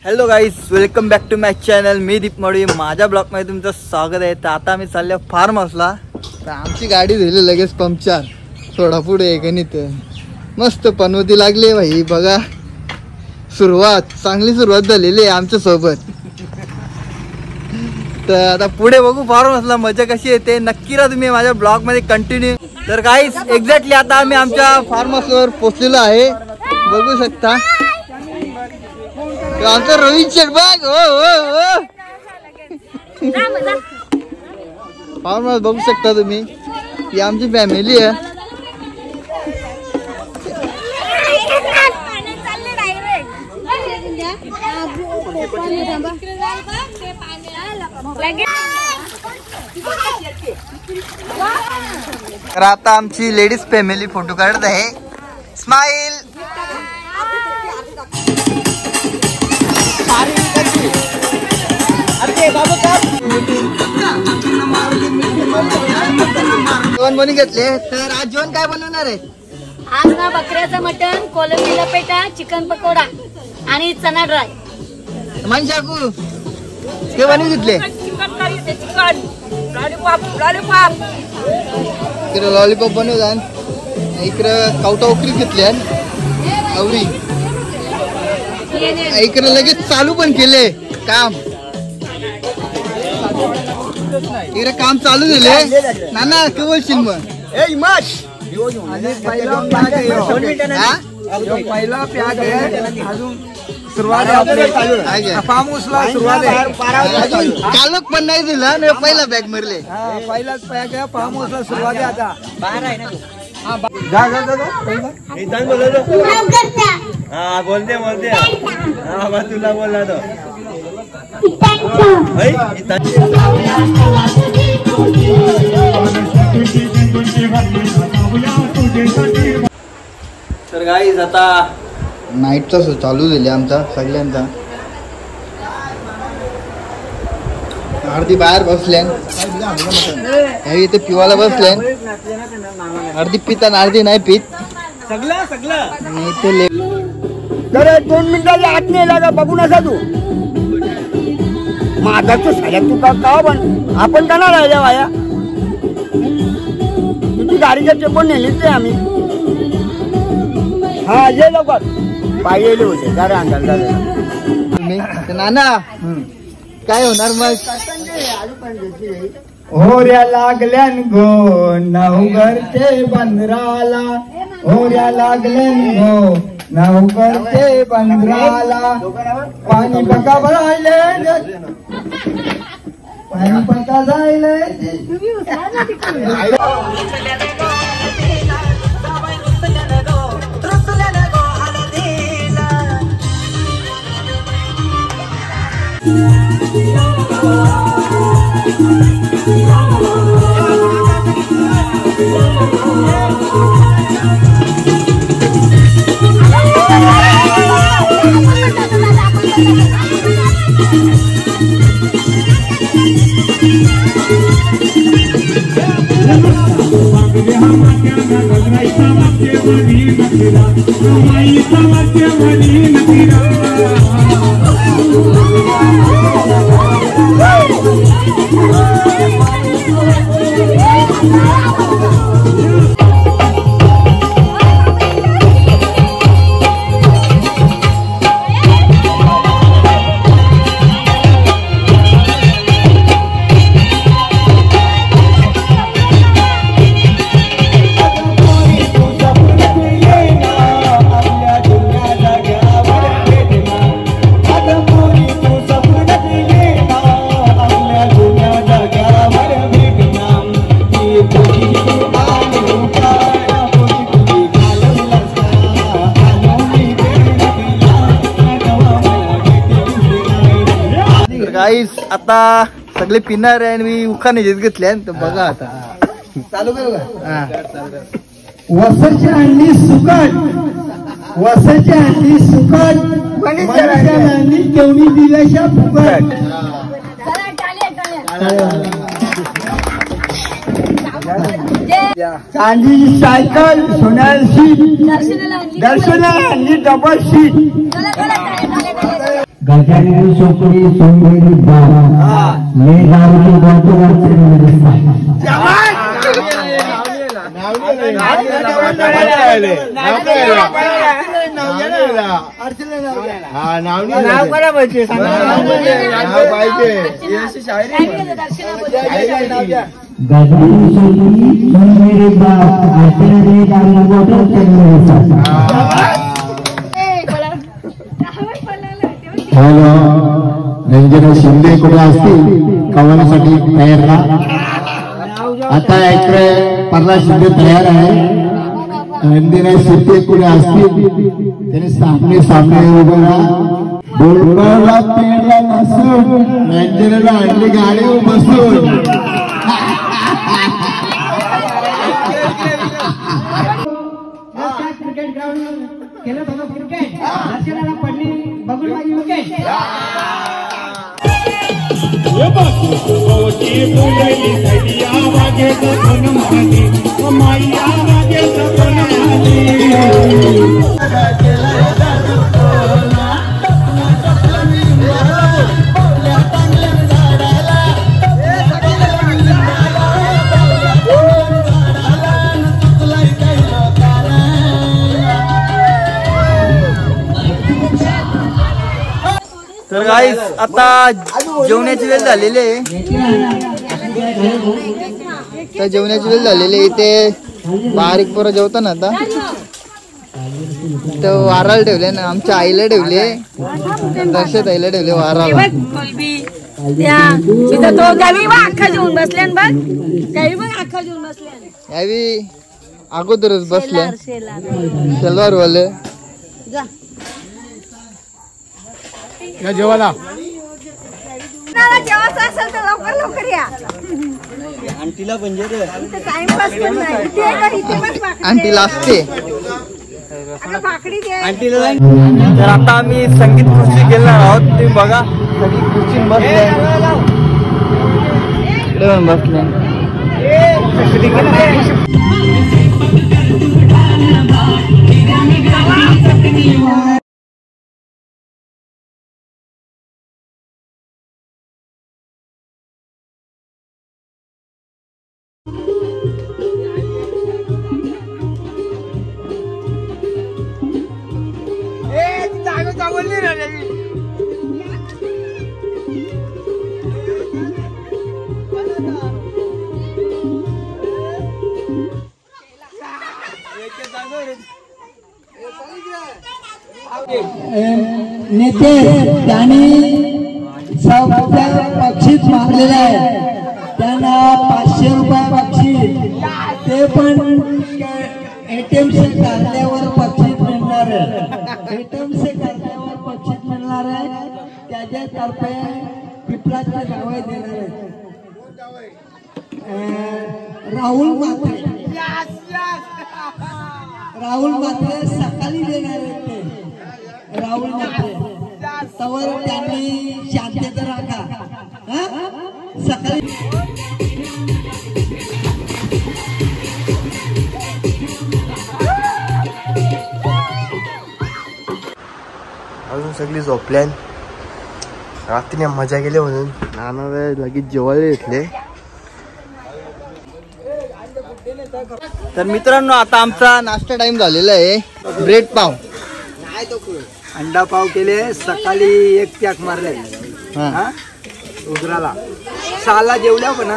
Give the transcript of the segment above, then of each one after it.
Hello guys, welcome back to my channel. मी दीप मडवी. माझ्या ब्लॉगमध्ये तुमचं स्वागत आहे. तर आता आम्ही चाललो फार्म हाऊसला. तर आमची गाडी झाली लगेच पंक्चर. थोडा पुढे गणित मस्त पनवती लागली भाई. बघा चांगली सुरुवात झालेली आहे आमच्या सोबत. तर आता पुढे बघू फार्म हाऊसला मजा कशी येते. नक्की राहा तुम्ही माझ्या ब्लॉगमध्ये कंटिन्यू. तर गाईज एक्झॅक्टली आता आम्ही आमच्या फार्म हाऊसवर पोहोचलेलो आहे. बघू शकता आमचा रोहित शेट बघ. फार्म हाऊस बघू शकता तुम्ही. ही आमची फॅमिली आहे. तर आता आमची लेडीज फॅमिली फोटो काढत आहे. स्माइल. जेवण बनवून घेतले. तर आज जेवण काय बनवणार आहे? आज ना बकऱ्याचं मटण, कोलंबी लपेटा, चिकन पकोडा आणि चना ड्राय. मनशाकू ते बनवून घेतले. इकडे लॉलीपॉप बनवतात. इकडे कावटा उकरी घेतल्या आवरी. इकडे लगेच चालू पण केले काम. इकडे काम चालू झाले. नाना काय बोलशील मग? पहिला प्याग आहे. अजून सुरुवात फार्म हाऊसला सुरुवात आहे. चालक पण नाही दिला. पहिला बॅग मारले. पहिलाच पॅग आहे. फार्म हाऊसला सुरुवात आहे आता. बोलते तुला बोलला तो. तर गाईज आता नाईटचा चालू झाले आमचा सगळ्यांचा. अर्धी बाहेर बसल्या. इथे पिवाला बसल्या. अर्धी पिता अर्धी नाही पित. इथे 2 मिनिटाच्या आत नाही लागा. बघू नका तू माझा तो साड्या तू का पण आपण का ना राहिल्या वाया. तुझी गाडीच्या टेपण नेलीच आहे आम्ही. हा ये लवकर. पाहिजे होते गाड्या अंगाला नाना काय होणार मग? होऱ्या लागल्यान गो नवघरचे बंदराला. होऱ्या लागल्यान गो नवघरचे बंदराला. पाणी पका भरायले. पाणी पका जायले. गाईस आता सगळे पिणार आहे. मी उखाणे घेतले. तर बघा आता चालू करू का? वसाची अंडी सुकट. वसाची अंडी सुकट. अंडी केवढी दिल्याशा फुकट. चांदीची सायकल. सोन्याची शीट. दर्शनाला अंडी डबल शीट. गजानन सोपरी सोमवेरी बाग ये गाव के गौतमचे गजानन सोपरी सोमवेरी बाग आचरणे गाव गौतमचे हॅलो रंजना शिंदे कुठे असतील कवानीसाठी तयार ना आता इकडे परला शिंदे तयार आहे रंजना शिंदे कुठे असतील त्याने सामने सामने उभं राहा बोलबाला पेरला नसून रंजनाला आणली गाडी बसून क्रिकेट ग्राउंड केलं होतं क्रिकेट दर्शनाला पडली बघून माझी विकेट तर गाईस आता जेवणाची वेळ झालेली आहे तर जेवणाची वेळ झालेली आहे इथे बारीक पोरं जेवता ना आता तर वाराला ठेवले ना आमच्या आईला ठेवले दर्शत आईला ठेवले वाराला यावी अगोदरच बसल्या शलवार वाले या जेवायला जेवायचं असेल तर लवकर लवकर या आंटीला पण टाइमपास पण नाही आंटीला असते भाकरी दे तर आता आम्ही संगीत खुर्ची गेणार आहोत तुम्ही बघा संगीत खुर्ची बसले नेते त्यांनी बक्षीस मारलेले आहे त्यांना 500 रुपये बक्षीस ते पण ATM से काढल्यावर बक्षीस मिळणार आहे ATM से काढल्यावर बक्षीस मिळणार आहे त्याच्यातर्फे पिपळाचे गावे देणार आहे राहुल मात्रे सकाळी देणार आहेत ते राहुल मात्रे तवर त्यांनी शांतता राखा सकाळी अजून सगळी झोपल्यान रात्री मजा केली म्हणून नाना लगेच जेवायला घेतले तर मित्रांनो आता आमचा नाश्ता टाइम झालेला आहे ब्रेड पाव अंडा पाव केले सकाळी 1 पॅक मारले उजराला साला जेवल्या पण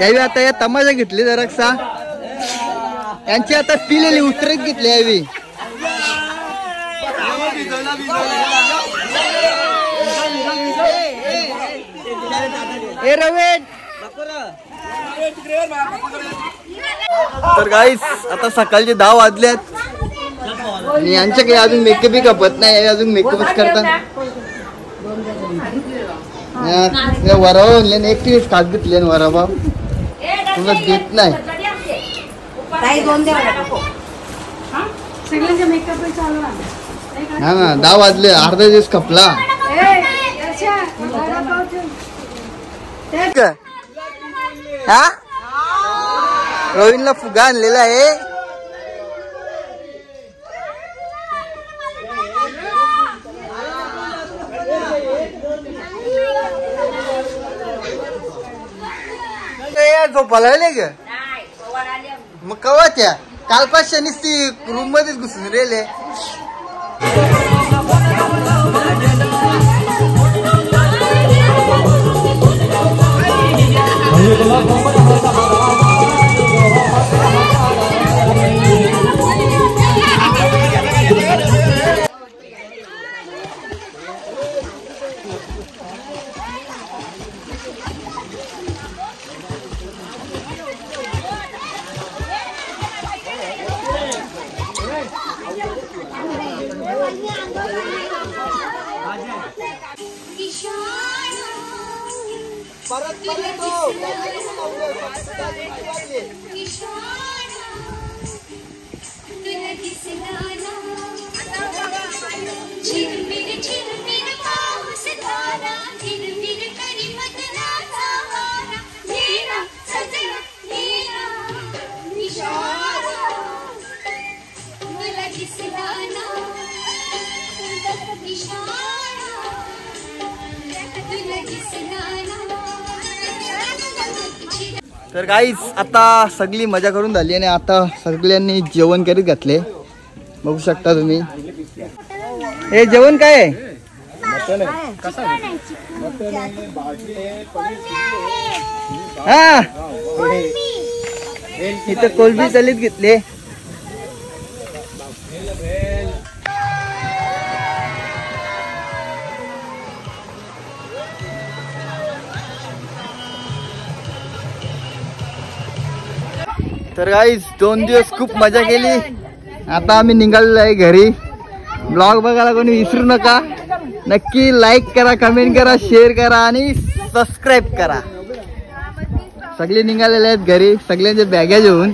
यावी आता या तमाशा घेतली जरासा यांची आता पिलेली उतरत घेतली यावी ए रवेट तर गाईस आता सकाळचे 10 वाजलेत आणि यांच्या काही अजून मेकअप कापत नाही अजून मेकअपच करतात वराबा म्हणले एकटीच खात घेतले वराबा तुला देत नाही हा ना 10 वाजले अर्धा दिवस खपला हा रोहिणला फुगा आणलेला आहे झोपायला ग मग कवाच्या कालपासून ती रूम मध्येच घुसून रेले. तर गाईज आता सगळी मजा करून झाली आणि आता सगळ्यांनी जेवण करीत घातले. बघू शकता तुम्ही. हे जेवण काय आहे? हा इथं कोलबी चलीत घेतले. तर गाईज 2 दिवस खूप मजा केली. आता आम्ही निघालेलो आहे घरी. ब्लॉग बघायला कोणी विसरू नका. नक्की लाईक करा, कमेंट करा, शेअर करा आणि सबस्क्राईब करा. सगळे निघालेले आहेत घरी, सगळ्यांचे बॅगेज घेऊन.